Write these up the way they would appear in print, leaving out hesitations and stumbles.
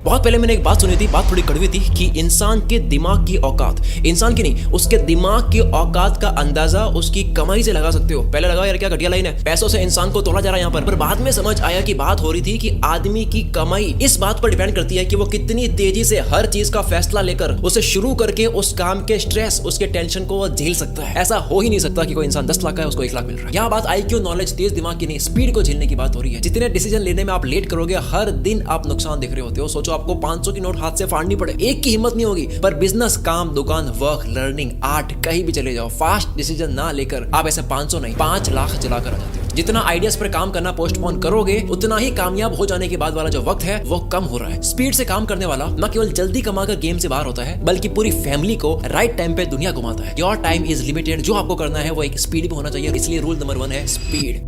बहुत पहले मैंने एक बात सुनी थी, बात थोड़ी कड़वी थी, कि इंसान के दिमाग की औकात, इंसान की नहीं उसके दिमाग की औकात का अंदाजा उसकी कमाई से लगा सकते हो। पहले लगा यार क्या घटिया लाइन है, पैसों से इंसान को तोड़ा जा रहा है यहाँ पर बाद में समझ आया कि बात हो रही थी कि आदमी की कमाई इस बात पर डिपेंड करती है कि वो कितनी तेजी से हर चीज का फैसला लेकर उसे शुरू करके उस काम के स्ट्रेस, उसके टेंशन को वो झेल सकता है। ऐसा हो ही नहीं सकता कि कोई इंसान 10 लाख का है उसको 1 लाख मिल रहा है। यहाँ बात IQ नॉलेज, तेज दिमाग की नहीं, स्पीड को झेलने की बात हो रही है। जितने डिसीजन लेने में आप लेट करोगे, हर दिन आप नुकसान देख रहे होते हो। सोचो आपको 500 की नोट हाथ से फाड़नी पड़े, एक की हिम्मत नहीं होगी। पर बिजनेस, काम, दुकान, वर्क, लर्निंग, आर्ट, कहीं भी चले जाओ, फास्ट डिसीजन ना लेकर आप ऐसे 500 नहीं 5 लाख चलाकर आ जाते हो। जितना आइडियाज पर काम करना पोस्टपोन करोगे, उतना ही कामयाब हो जाने के बाद वाला जो वक्त है वो कम हो रहा है। स्पीड से काम करने वाला न केवल जल्दी कमाकर गेम से बाहर होता है, बल्कि पूरी फैमिली को राइट टाइम पे दुनिया घुमाता है। योर टाइम इज लिमिटेड, जो आपको करना है वो एक स्पीड भी होना चाहिए, इसलिए रूल नंबर 1 है स्पीड।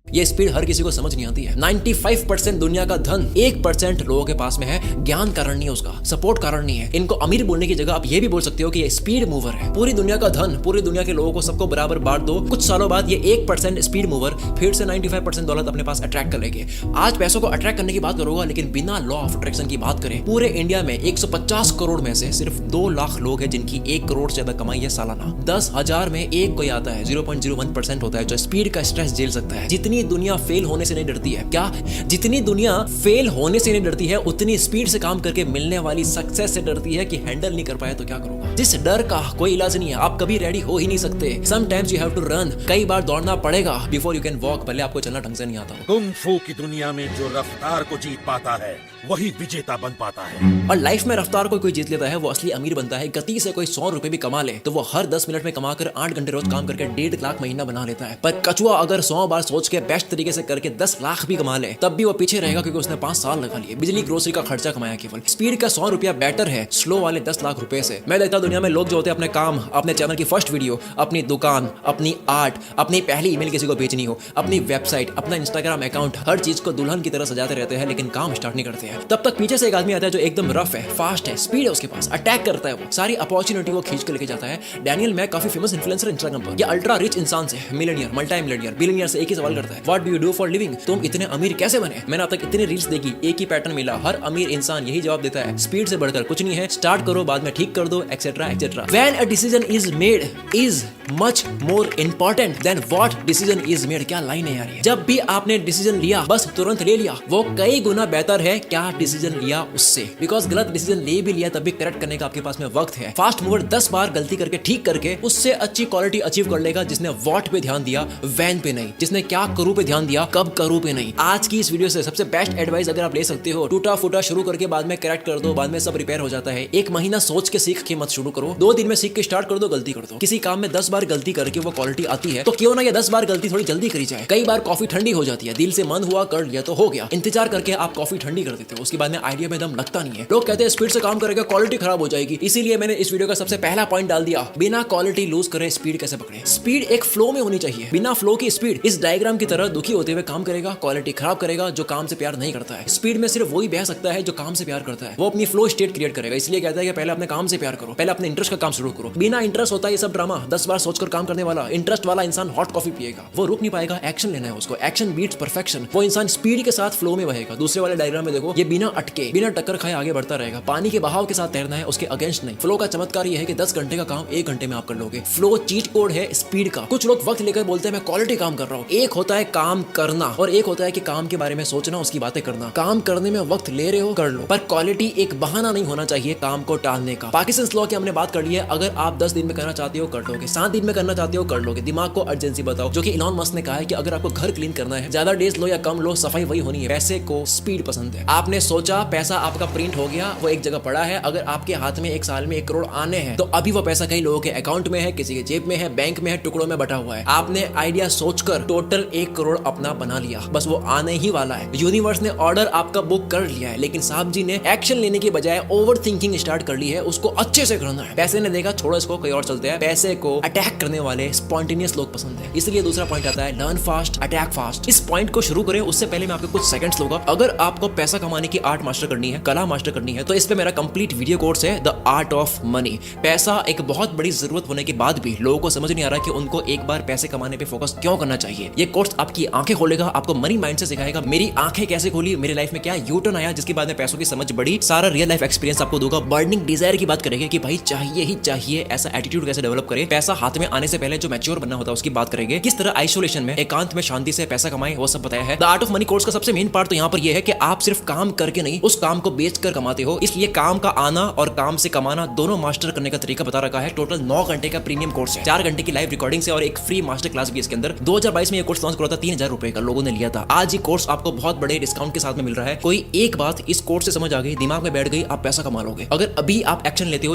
ये स्पीड हर किसी को समझ नहीं आती है। 95% दुनिया का धन 1% लोगों के पास में है। ज्ञान कारण नहीं है उसका, सपोर्ट कारण नहीं है। इनको अमीर बोलने की जगह आप ये भी बोल सकते हो कि ये स्पीड मूवर है। पूरी दुनिया का धन, पूरी दुनिया के लोगों को सबको बराबर बांट दो, कुछ सालों बाद ये 1% स्पीड मूवर फिर से 95% दौलत अपने पास अट्रैक्ट कर लेंगे। आज पैसों को अट्रैक्ट करने की बात करूंगा, लेकिन बिना लॉ ऑफ अट्रैक्शन की बात करें, पूरे इंडिया में 150 करोड़ में से सिर्फ 2 लाख लोग हैं जिनकी 1 करोड़ से ज्यादा कमाई है सालाना। 10,000 में एक कोई आता है, 0.01% होता है जो स्पीड का स्ट्रेस झेल सकता है। जितनी दुनिया फेल होने से नहीं डरती है, क्या जितनी दुनिया फेल होने से नहीं डरती है, उतनी स्पीड से काम करके मिलने वाली सक्सेस से डरती है कि हैंडल नहीं कर पाया तो क्या करूंगा। जिस डर का कोई इलाज नहीं है, आप कभी रेडी हो ही नहीं सकते। Sometimes you have to run, कई बार दौड़ना पड़ेगा बिफोर यू कैन वॉक, भले आपको चलना ढंग से नहीं आता हो। कुंग फू की दुनिया में जो रफ्तार को जीत पाता है वही विजेता बन पाता है। और लाइफ में रफ्तार को कोई जीत लेता है वो असली अमीर बनता है। गति से कोई 100 रुपए भी कमा ले तो वो हर 10 मिनट में कमाकर 8 घंटे रोज काम करके 1.5 लाख महीना बना लेता है। पर कछुआ अगर 100 बार सोच के बेस्ट तरीके से करके 10 लाख भी कमा ले, तब भी वो पीछे रहेगा क्योंकि उसने 5 साल लगा लिए, बिजली ग्रोसरी का खर्चा कमाया केवल। स्पीड का 100 रुपया बेटर है स्लो वाले 10 लाख रुपए से। मैं देखता दुनिया में लोग जो होते हैं अपने काम, अपने चैनल की फर्स्ट वीडियो, अपनी दुकान, अपनी आर्ट, अपनी पहली ईमेल किसी को भेजनी हो, अपनी वेबसाइट, अपना इंस्टाग्राम अकाउंट, हर चीज को दुल्हन की तरह सजाते रहते हैं, लेकिन काम स्टार्ट नहीं करते हैं। तब तक पीछे से एक आदमी आता है जो एकदम रफ है, फास्ट है, स्पीड है उसके पास, अटैक करता है, वो सारी अपॉर्चुनिटी को खींच के लेके जाता है। डैनियल मैक काफी फेमस इन्फ्लुएंसर इंस्टाग्राम पर। ये अल्ट्रा रिच इंसान से, मिलियनियर, मल्टी मिलियनियर, बिलियनियर से एक ही सवाल करता है, what do you do for living? तुम इतने अमीर कैसे बने? मैंने अब तक इतने रील्स देखी, एक ही पैटर्न मिला, हर अमीर इंसान यही जवाब देता है, स्पीड से बढ़कर कुछ नहीं है, स्टार्ट करो बाद में ठीक कर दो, etcetera etcetera. When a decision is made is much more important than what decision is made. क्या लाइन है यार ये। जब भी आपने डिसीजन लिया बस तुरंत ले लिया, वो कई गुना बेहतर है क्या डिसीजन लिया उससे। बिकॉज गलत डिसीजन ले भी लिया तब भी करेक्ट करने का आपके पास में वक्त है। फास्ट मूवर 10 बार गलती करके ठीक करके उससे अच्छी क्वालिटी अचीव कर लेगा जिसने व्हाट पे ध्यान दिया, व्हेन पे नहीं, जिसने क्या करूं पे ध्यान दिया, कब करूं पे नहीं। आज की इस वीडियो से सबसे बेस्ट एडवाइस अगर आप ले सकते हो, टूटा फूटा शुरू करके बाद में करेक्ट कर दो, बाद में सब रिपेयर हो जाता है। 1 महीना सोच के सीख के मत शुरू करो, 2 दिन में सीख के स्टार्ट कर दो, गलती कर दो। किसी काम में 10 बार गलती करके वो क्वालिटी आती है तो क्यों ना ये 10 बार गलती थोड़ी जल्दी करी जाए। कई बार कॉफी ठंडी हो जाती है, दिल से मन हुआ कर लिया तो हो गया, इंतजार करके आप कॉफी ठंडी कर देते हो, उसके बाद में आइडिया में दम लगता नहीं है। लोग कहते हैं स्पीड से काम करेगा क्वालिटी खराब हो जाएगी, इसीलिए मैंने इस वीडियो का सबसे पहला पॉइंट डाल दिया, बिना क्वालिटी लूज करे स्पीड कैसे पकड़े। स्पीड एक फ्लो में होनी चाहिए, बिना फ्लो की स्पीड इस डायग्राम की तरह दुखी होते हुए काम करेगा, क्वालिटी खराब करेगा जो काम से प्यार नहीं करता है। स्पीड में सिर्फ वही बह सकता है जो काम से प्यार करता है, वो अपनी फ्लो स्टेट क्रिएट करेगा। इसलिए कहता है कि पहले अपने काम से प्यार करो, पहले अपने इंटरेस्ट का काम शुरू करो। बिना इंटरेस्ट होता है ये सब ड्रामा, 10 बार सोचकर काम करने वाला इंटरेस्ट वाला इंसान हॉट कॉफी पिएगा, वो रुक नहीं पाएगा, एक्शन लेना है उसको, एक्शन बीट्स परफेक्शन। वो इंसान स्पीड के साथ फ्लो में बहेगा। दूसरे वाले डायग्राम में देखो, ये बिना अटके, बिना टक्कर खाए आगे बढ़ता रहेगा, पानी के बहाव के साथ तैरना है, उसके अगेंस्ट नहीं। फ्लो का चमत्कार ये है कि 10 घंटे का काम 1 घंटे में आप कर लोगे। फ्लो चीट कोड है स्पीड का। कुछ लोग वक्त लेकर बोलते हैं मैं क्वालिटी काम कर रहा हूँ। एक होता है काम करना और एक होता है कि काम के बारे में सोचना, उसकी बातें करना। काम करने में वक्त ले रहे हो कर लो, पर क्वालिटी एक बहाना नहीं होना चाहिए काम को टालने का। पाकिस्तान लॉ की हमने बात कर ली है, अगर आप 10 दिन में करना चाहते हो कर लोगे, 7 दिन में करना चाहते हो कर लोगे। दिमाग को अर्जेंसी बताओ, जो कि इलॉन मस्क ने कहा है कि अगर आपको घर क्लीन करना है, ज्यादा डेज लो या कम लो, सफाई वही होनी है। पैसे को स्पीड पसंद है। आपने सोचा पैसा आपका प्रिंट हो गया, वो एक जगह पड़ा है, अगर आपके हाथ में 1 साल में 1 करोड़ आने हैं तो अभी वो पैसा कई लोगों के अकाउंट में है, किसी के जेब में है, बैंक में है, टुकड़ों में बटा हुआ है। आपने आइडिया सोचकर टोटल 1 करोड़ अपना बना लिया, बस वो आने ही वाला है। यूनिवर्स ने ऑर्डर आपका बुक कर लिया है, लेकिन साहब जी ने एक्शन लेने की बजाय ओवर थिंकिंग स्टार्ट कर ली है, उसको अच्छे से करना है। पैसे ने देखा छोड़ो इसको, कोई और चलते हैं। पैसे को अटैक अटैक करने वाले स्पॉन्टेनियस लोग पसंद है। इसलिए दूसरा पॉइंट आता है लर्न फास्ट अटैक फास्ट। इस पॉइंट को शुरू करें उससे पहले मैं आपको कुछ सेकंड्स लूंगा। अगर आपको पैसा कमाने की आर्ट मास्टर करनी है, कला मास्टर करनी है, तो इस पे मेरा कंप्लीट वीडियो कोर्स है द आर्ट ऑफ मनी। पैसा एक बहुत बड़ी जरूरत होने के बाद भी लोगों को समझ नहीं आ रहा कि उनको एक बार पैसे कमाने पे फोकस क्यों करना चाहिए। ये कोर्स आपकी आंखें खोलेगा, आपको मनी माइंड से सिखाएगा। मेरी आंखें कैसे खोली, मेरी लाइफ में क्या यू टर्न आया, जिसके बाद में पैसों की समझ बढ़ी, सारा रियल लाइफ एक्सपीरियंस आपको दूंगा। बर्निंग डिजायर की बात करेंगे कि भाई चाहिए ही चाहिए, ऐसा एटीट्यूड कैसे डेवलप करें। पैसा हाथ में आने से पहले जो मैच्योर बनना होता है उसकी बात करेंगे। किस तरह आइसोलेशन में एकांत में शांति से पैसा कमाएं, वो सब बताया है। The art of money course का सबसे मेन पार्ट तो यहाँ पर यह है कि आप सिर्फ काम करके नहीं, उस काम को बेचकर कमाते हो। इसलिए काम का आना और काम से कमाना दोनों मास्टर करने का तरीका बता रखा है। टोटल 9 घंटे का प्रीमियम कोर्स है, 4 घंटे की लाइव रिकॉर्डिंग से और एक फ्री मास्टर क्लास भी इसके अंदर। 2022 में ये कोर्स लॉन्च करा था, 3000 रुपए का लोगों ने लिया था। आज ये कोर्स आपको बहुत बड़े डिस्काउंट के साथ में मिल रहा है। कोई एक बात इस कोर्स से समझ आ गई, दिमाग में बैठ गई, आप पैसा कमा लोगे। अगर अभी आप एक्शन लेते हो,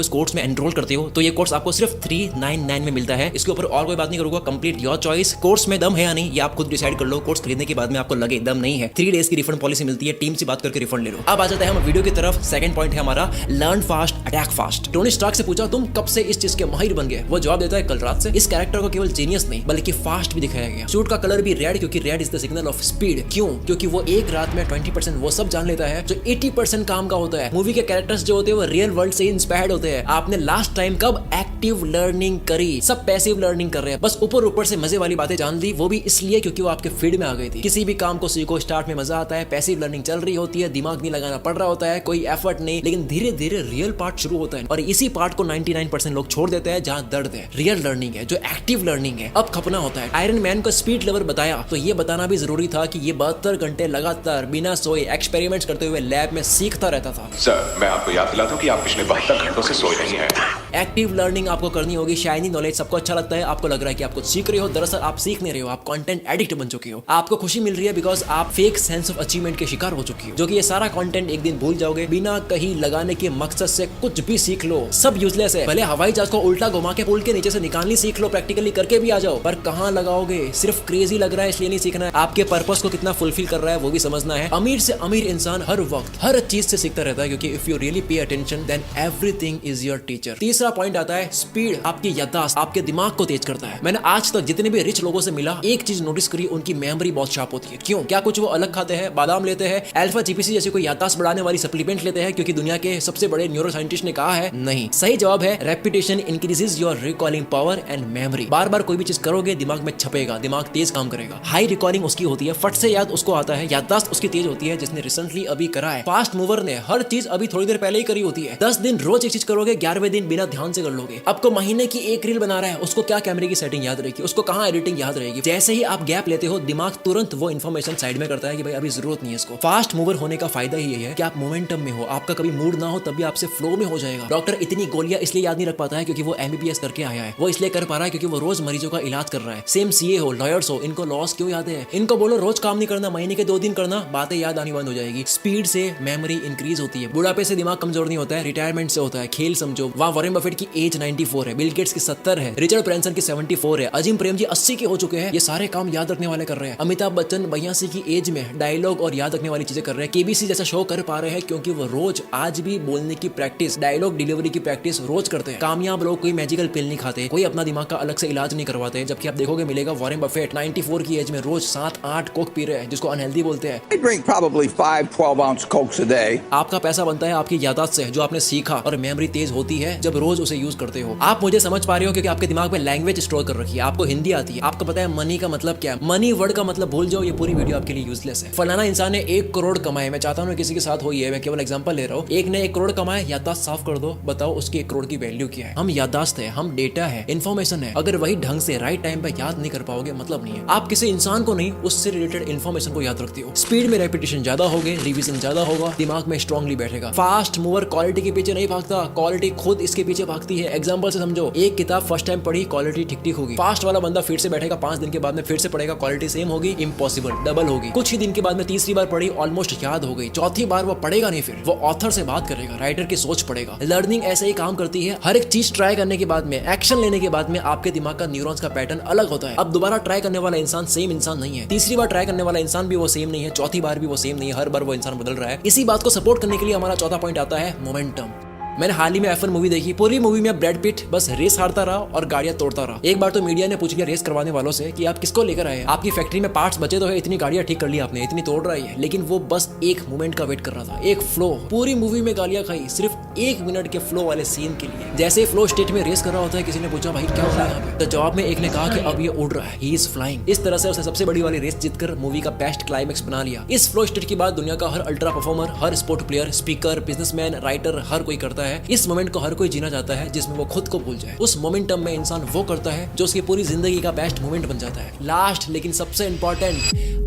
इस कोर्स में एनरोल करते हो, तो ये कोर्स आपको सिर्फ 399 में मिलता है। इसके ऊपर और कोई बात नहीं करूंगा, कंप्लीट योर चॉइस। कोर्स में दम है या नहीं ये आप खुद डिसाइड कर लो। कोर्स खरीदने के बाद में आपको लगे दम नहीं है, 3 डेज की रिफंड पॉलिसी मिलती है, टीम से बात करके रिफंड ले लो। अब आ जाता है हम वीडियो की तरफ। सेकंड पॉइंट है हमारा learn fast attack fast. Tony Stark से पूछा तुम कब से इस चीज के माहिर बन गए, वो जवाब देता है कल रात से। इस कैरेक्टर को केवल जीनियस नहीं बल्कि फास्ट भी दिखाया गया। सूट का कलर भी रेड, क्योंकि red is the signal of speed. क्यों? क्योंकि वो एक रात में 20% वो सब जान लेता है जो 80% काम का होता है। मूवी के कैरेक्टर्स जो होते हैं वो रियल वर्ल्ड से इंस्पायर्ड होते हैं। आपने लास्ट टाइम कब एक्टिव लर्निंग करी? सब पैसिव लर्निंग कर रहे हैं, बस ऊपर ऊपर से मजे वाली बातें जान ली, वो भी इसलिए क्योंकि वो आपके फील्ड में आ गई थी। किसी भी काम को सीखो, स्टार्ट में मजा आता है, पैसिव लर्निंग चल रही होती है, दिमाग नहीं लगाना पड़ रहा होता है, कोई एफर्ट नहीं, लेकिन धीरे धीरे रियल पार्ट शुरू होता है और इसी पार्ट को 99% लोग छोड़ देते हैं जहां दर्द है। रियल लर्निंग है जो एक्टिव लर्निंग है। अब खपना होता है। आयरन मैन को स्पीड लेवल बताया तो ये बताना भी जरूरी था कि ये 72 घंटे लगातार बिना सोए एक्सपेरिमेंट्स करते हुए लैब में सीखता रहता था। सर, मैं आपको याद दिलाता हूं कि आप पिछले 72 घंटों से सोए नहीं हैं। एक्टिव लर्निंग आपको करनी होगी। शाइनी नॉलेज सबको अच्छा लगता है, आपको लग रहा है कि आप कुछ सीख रहे हो, दरअसल आप सीख नहीं रहे हो, आप कंटेंट एडिक्ट बन चुके हो। आपको खुशी मिल रही है बिकॉज आप फेक सेंस ऑफ अचीवमेंट के शिकार हो चुकी हो, जो कि ये सारा कंटेंट एक दिन भूल जाओगे। बिना कहीं लगाने के मकसद से कुछ भी सीख लो, सब यूजलेस है। भले हवाई जहाज को उल्टा घुमा के पुल के नीचे से निकालनी सीख लो, प्रैक्टिकली करके भी आ जाओ, पर कहां लगाओगे? सिर्फ क्रेजी लग रहा है इसलिए नहीं सीखना है, आपके पर्पस को कितना फुलफिल कर रहा है वो भी समझना है। अमीर से अमीर इंसान हर वक्त हर चीज से सीखता रहता है, क्योंकि if you really pay attention then everything is your teacher. तीसरा पॉइंट आता है स्पीड। आपकी याददाश्त आपके दिमाग को तेज करता है। मैंने आज तक जितने भी रिच लोगों से मिला, एक चीज नोटिस करी, उनकी मेमोरी बहुत शार्प होती है। क्यों? क्या कुछ वो अलग खाते हैं, बादाम लेते हैं, अल्फा जीपीसी जैसी कोई याददाश्त बढ़ाने वाली सप्लीमेंट लेते हैं क्योंकि दुनिया के सबसे बड़े न्यूरो साइंटिस्ट ने कहा है? नहीं। सही जवाब है repetition increases your recalling power and memory. बार बार कोई भी चीज करोगे दिमाग में छपेगा, दिमाग तेज काम करेगा। हाई रिकॉलिंग उसकी होती है, फट से याद उसको आता है, याददाश्त उसकी तेज होती है जिसने रिसेंटली अभी करा है। फास्ट मूवर ने हर चीज अभी थोड़ी देर पहले ही करी होती है। 10 दिन रोज एक चीज करोगे, 11वें दिन बिना ध्यान से कर लोगे। आपको महीने की एक रील बना रहा है, उसको क्या कैमरे की सेटिंग याद रहेगी, उसको कहां एडिटिंग याद रहेगी। जैसे ही आप गैप लेते हो, दिमाग तुरंत वो इन्फॉर्मेशन साइड में करता है कि भाई अभी जरूरत नहीं है इसको। फास्ट मूवर होने का फायदा ही है कि आप मोमेंटम में हो, आपका कभी मूड ना हो तब भी आपसे फ्लो में हो जाएगा। डॉक्टर इतनी गोलियां इसलिए याद नहीं रख पाता है क्योंकि वो MBBS करके आया है, वो इसलिए कर पा रहा है क्योंकि वो रोज मरीजों का इलाज कर रहा है। सेम CA हो, लॉयर्स हो, इनको लॉस क्यों याद है? इनको बोलो रोज काम नहीं करना, महीने के 2 दिन करना, बातें याद आनी बंद हो जाएगी। स्पीड से मेमोरी इंक्रीज होती है। बुढ़ापे से दिमाग कमजोर नहीं होता है, रिटायरमेंट से होता है। खेल समझो, वहाँ वॉरेन बफेट की एज 94 है, बिल गेट्स की 70 है, रिचर्ड ब्रैंसन की 74 है, अजीम प्रेम जी 80 के हो चुके हैं। ये सारे काम याद रखने वाले कर रहे हैं। अमिताभ बच्चन 82 की एज में डायलॉग और याद रखने वाली चीजें कर रहे हैं। KBC जैसा शो कर पा रहे हैं क्योंकि वो रोज आज भी बोलने की प्रैक्टिस, डायलॉग डिलीवरी की प्रैक्टिस रोज करते हैं। कामयाब लोग कोई मैजिकल पिल नहीं खाते, कोई अपना दिमाग का अलग से इलाज नहीं करवाते। जबकि आप देखोगे मिलेगा वॉरेन बफेट 94 की एज में रोज 7-8 कोक पी रहे हैं, जिसको अनहेल्दी बोलते हैं। I drink probably 5 12-ounce Cokes a day. आपका पैसा बनता है आपकी याददाश्त से, जो आपने सीखा, और मेमोरी तेज होती है जब रोज उसे यूज करते हो। आप मुझे समझ पा रहे हो क्योंकि आपके दिमाग में लैंग्वेज स्टोर कर रखी है, आपको हिंदी आती है, आपको पता है मनी का मतलब क्या है। मनी वर्ड का मतलब भूल जाओ, ये पूरी वीडियो आपके लिए यूजलेस है। फलाना इंसान ने 1 करोड़ कमाए, मैं चाहता हूँ किसी के साथ हो, ये मैं केवल एग्जांपल ले रहा हूँ। एक ने 1 करोड़ कमाए, याददाश्त साफ कर दो, बताओ उसकी 1 करोड़ की वैल्यू क्या है। हम याददाश्त है, हम डेटा है, इन्फॉर्मेशन है। अगर वही ढंग से राइट टाइम पे याद नहीं कर पाओगे मतलब नहीं है। आप किसी इंसान को नहीं, उससे रिलेटेड इन्फॉर्मेशन को याद रखते हो। स्पीड में रेपिटेशन ज्यादा होगे, रिवीजन ज्यादा होगा, दिमाग में स्ट्रांगली बैठेगा। फास्ट मूवर क्वालिटी के पीछे नहीं भागता, क्वालिटी खुद इसके पीछे भागती है। एग्जांपल से समझो, एक किताब फर्स्ट टाइम पढ़ी, क्वालिटी ठीक ठीक होगी। फास्ट वाला बंदा फिर से बैठेगा, 5 दिन के बाद में फिर से पढ़ेगा, क्वालिटी सेम होगी, इम्पॉसिबल, डबल होगी। कुछ ही दिन के बाद में तीसरी बार पढ़ी, ऑलमोस्ट याद हो गई। चौथी बार वो पढ़ेगा नहीं, फिर वो ऑथर से बात करेगा, राइटर की सोच पढ़ेगा। लर्निंग ऐसे ही काम करती है। हर एक चीज ट्राई करने के बाद में, एक्शन लेने के बाद में आपके दिमाग का न्यूरॉन्स का पैटर्न अलग होता है। अब दोबारा ट्राई करने वाला इंसान सेम इंसान नहीं है, तीसरी बार ट्राई करने वाला इंसान भी वो सेम नहीं है, चौथी बार भी वो सेम नहीं है, हर बार वो इंसान बदल रहा है। इसी बात को सपोर्ट करने के लिए हमारा चौथा पॉइंट आता है मोमेंटम। मैंने हाल ही में F1 मूवी देखी। पूरी मूवी में ब्रैड पिट बस रेस हारता रहा और गाड़ियां तोड़ता रहा। एक बार तो मीडिया ने पूछ लिया रेस करवाने वालों से कि आप किसको लेकर आए, आपकी फैक्ट्री में पार्ट्स बचे तो है, इतनी गाड़ियां ठीक कर ली आपने, इतनी तोड़ रही है। लेकिन वो बस एक मोमेंट का वेट कर रहा था, एक फ्लो। पूरी मूवी में गालियां खाई सिर्फ 1 मिनट के फ्लो वाले सीन के लिए। जैसे ही फ्लो स्टेट में रेस कर रहा होता है, किसी ने पूछा भाई क्या हो रहा है यहाँ पे, तो जवाब में एक ने कहा कि अब ये उड़ रहा है, ही इज फ्लाइंग। इस तरह से उसने सबसे बड़ी वाली रेस जीतकर मूवी का बेस्ट क्लाइमेक्स बना लिया। इस फ्लो स्टेट के बाद दुनिया का हर अल्ट्रा परफॉर्मर, हर sport player, speaker, businessman, writer, हर कोई करता है। इस मोमेंट को हर कोई जीना चाहता है जिसमें वो खुद को भूल जाए। उस मोमेंटम में इंसान वो करता है जो उसकी पूरी जिंदगी का बेस्ट मोमेंट बन जाता है। लास्ट लेकिन सबसे इंपॉर्टेंट,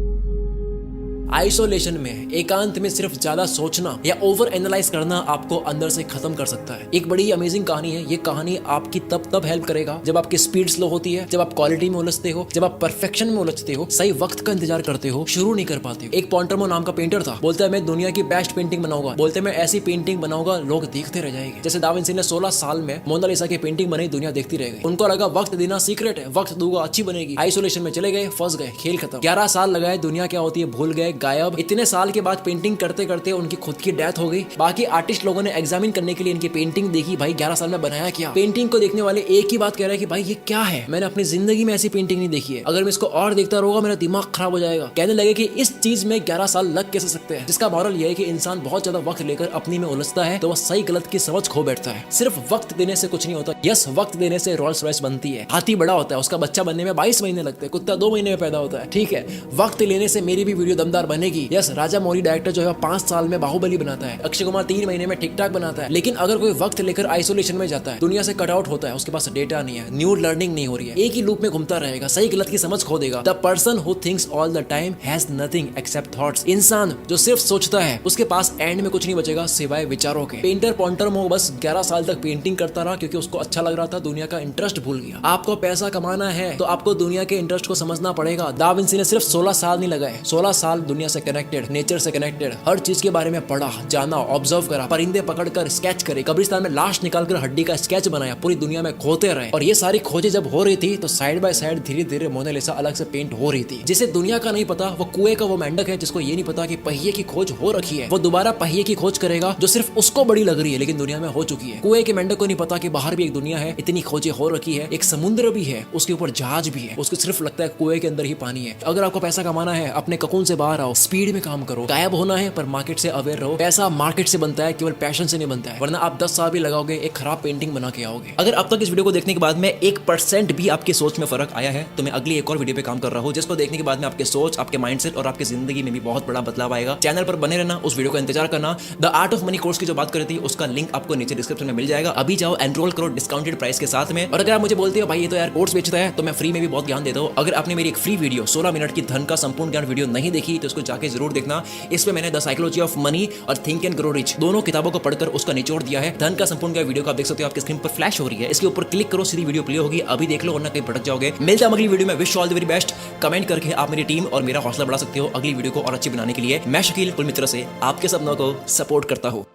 आइसोलेशन में, एकांत में सिर्फ ज्यादा सोचना या ओवर एनालाइज करना आपको अंदर से खत्म कर सकता है। एक बड़ी अमेजिंग कहानी है। ये कहानी आपकी तब हेल्प करेगा जब आपकी स्पीड स्लो होती है, जब आप क्वालिटी में उलझते हो, जब आप परफेक्शन में उलझते हो, सही वक्त का इंतजार करते हो, शुरू नहीं कर पाते हो। एक पॉन्टरमो नाम का पेंटर था, बोलता है मैं दुनिया की बेस्ट पेंटिंग बनाऊंगा, बोलते मैं ऐसी पेंटिंग बनाऊंगा लोग देखते रह जाएंगे। जैसे दा विंची ने 16 साल में मोनालिसा की पेंटिंग बनाई, दुनिया देखती रह गई। उनको लगा वक्त देना सीक्रेट है, वक्त दूंगा अच्छी बनेगी। आइसोलेशन में चले गए, फंस गए, खेल खत्म। 11 साल लगाए, दुनिया क्या होती है भूल गए, गायब। इतने साल के बाद पेंटिंग करते करते उनकी खुद की डेथ हो गई। बाकी आर्टिस्ट लोगों ने एग्जामिन करने के लिए इनकी पेंटिंग देखी, भाई 11 साल में बनाया क्या। पेंटिंग को देखने वाले एक ही बात कह रहे हैं कि भाई ये क्या है, मैंने अपनी जिंदगी में ऐसी पेंटिंग नहीं देखी है, अगर मैं इसको और देखता रहूंगा मेरा दिमाग खराब हो जाएगा। कहने लगे कि इस चीज में 11 साल लग कैसे सकते हैं। जिसका मॉरल यह है कि इंसान बहुत ज्यादा वक्त लेकर अपनी में उलझता है तो वह सही गलत की समझ खो बैठता है। सिर्फ वक्त देने से कुछ नहीं होता। यस, वक्त देने से रोल्स रॉयस बनती है, हाथी बड़ा होता है, उसका बच्चा बनने में 22 महीने लगते हैं, कुत्ता 2 महीने में पैदा होता है। ठीक है, वक्त लेने से मेरी भी वीडियो दमदार बनेगी। यस, राजा मौली डायरेक्टर जो है 5 साल में बाहुबली बनाता है, अक्षय कुमार 3 महीने में ठीक ठाक बनाता है। लेकिन अगर कोई वक्त लेकर आइसोलेशन में जाता है, दुनिया से कट आउट होता है, उसके पास डेटा नहीं है, न्यू लर्निंग नहीं हो रही है, एक ही लूप में घूमता रहेगा, सही गलत की समझ खो देगा। The person who thinks all the time has nothing accept thoughts. इंसान जो सिर्फ सोचता है उसके पास एंड में कुछ नहीं बचेगा सिवाय विचारों के। पेंटर पॉन्टरमो बस 11 साल तक पेंटिंग करता रहा क्योंकि उसको अच्छा लग रहा था, दुनिया का इंटरेस्ट भूल गया। आपको पैसा कमाना है तो आपको दुनिया के इंटरेस्ट को समझना पड़ेगा। दा विंची ने सिर्फ 16 साल नहीं लगाए, 16 साल दुनिया से कनेक्टेड, नेचर से कनेक्टेड, हर चीज के बारे में पढ़ा, जाना, ऑब्जर्व करा, परिंदे पकड़कर स्केच करे, कब्रिस्तान में लाश निकालकर हड्डी का स्केच बनाया, पूरी दुनिया में खोते रहे। और ये सारी खोजें जब हो रही थी तो साइड बाय साइड धीरे धीरे मोनालिसा अलग से पेंट हो रही थी। जिसे दुनिया का नहीं पता वो कुएं का वो मेंढक है जिसको ये नहीं पता कि पहिए की खोज हो रखी है। वो दोबारा पहिए की खोज करेगा जो सिर्फ उसको बड़ी लग रही है लेकिन दुनिया में हो चुकी है। कुएं के मेंढक को नहीं पता कि बाहर भी एक दुनिया है, इतनी खोजें हो रखी है, एक समुद्र भी है, उसके ऊपर जहाज भी है, उसको सिर्फ लगता है कुएं के अंदर ही पानी है। अगर आपको पैसा कमाना है अपने ककून से बाहर आओ, स्पीड में काम करो, गायब होना है पर मार्केट से अवेयर रहो। पैसा मार्केट से बनता है, केवल पैशन से नहीं बनता है, वरना आप 10 साल भी लगाओगे एक खराब पेंटिंग बना के आओगे। अगर अब तक इस वीडियो को देखने के बाद में 1% भी आपकी सोच में फर्क आया है तो मैं अगली एक और वीडियो पे काम कर रहा हूँ जिसको देखने के बाद में आपके सोच, आपके माइंडसेट और आपकी जिंदगी में भी बहुत बड़ा बदलाव आएगा। चैनल पर बने रहना, उस वीडियो का इंतजार करना। The art of money course की जो बात करी थी उसका लिंक आपको नीचे डिस्क्रिप्शन में मिल जाएगा। अभी जाओ, एनरोल करो डिस्काउंटेड प्राइस के साथ में। और अगर आप मुझे बोलते हो भाई ये तो यार कोर्स बेचता है, तो मैं फ्री में भी बहुत ज्ञान देता हूँ। अगर आपने मेरी एक फ्री वीडियो 16 मिनट की धन का संपूर्ण ज्ञान वीडियो नहीं देखी तो उसको जाके जरूर देखना। इसमें मैंने द साइकोलॉजी ऑफ मनी और थिंक एंड ग्रो रिच दोनों किताबों को पढ़कर उसका निचोड़ दिया है। धन का संपूर्ण ज्ञान वीडियो को आप देख सकते हो, आपकी स्क्रीन पर फ्लैश हो रही है, इसके ऊपर क्लिक करो, सीधी वीडियो प्ले होगी। अभी देख लो वरना कहीं भटक जाओगे। मिलते हैं अगली वीडियो में। Wish all the very best. Comment करके आप मेरी टीम और मेरा हौसला बढ़ा सकते हो अगली वीडियो को और अच्छी बनाने के लिए। मैं शकील कुल मित्र से आपके सपनों को सपोर्ट करता हूँ।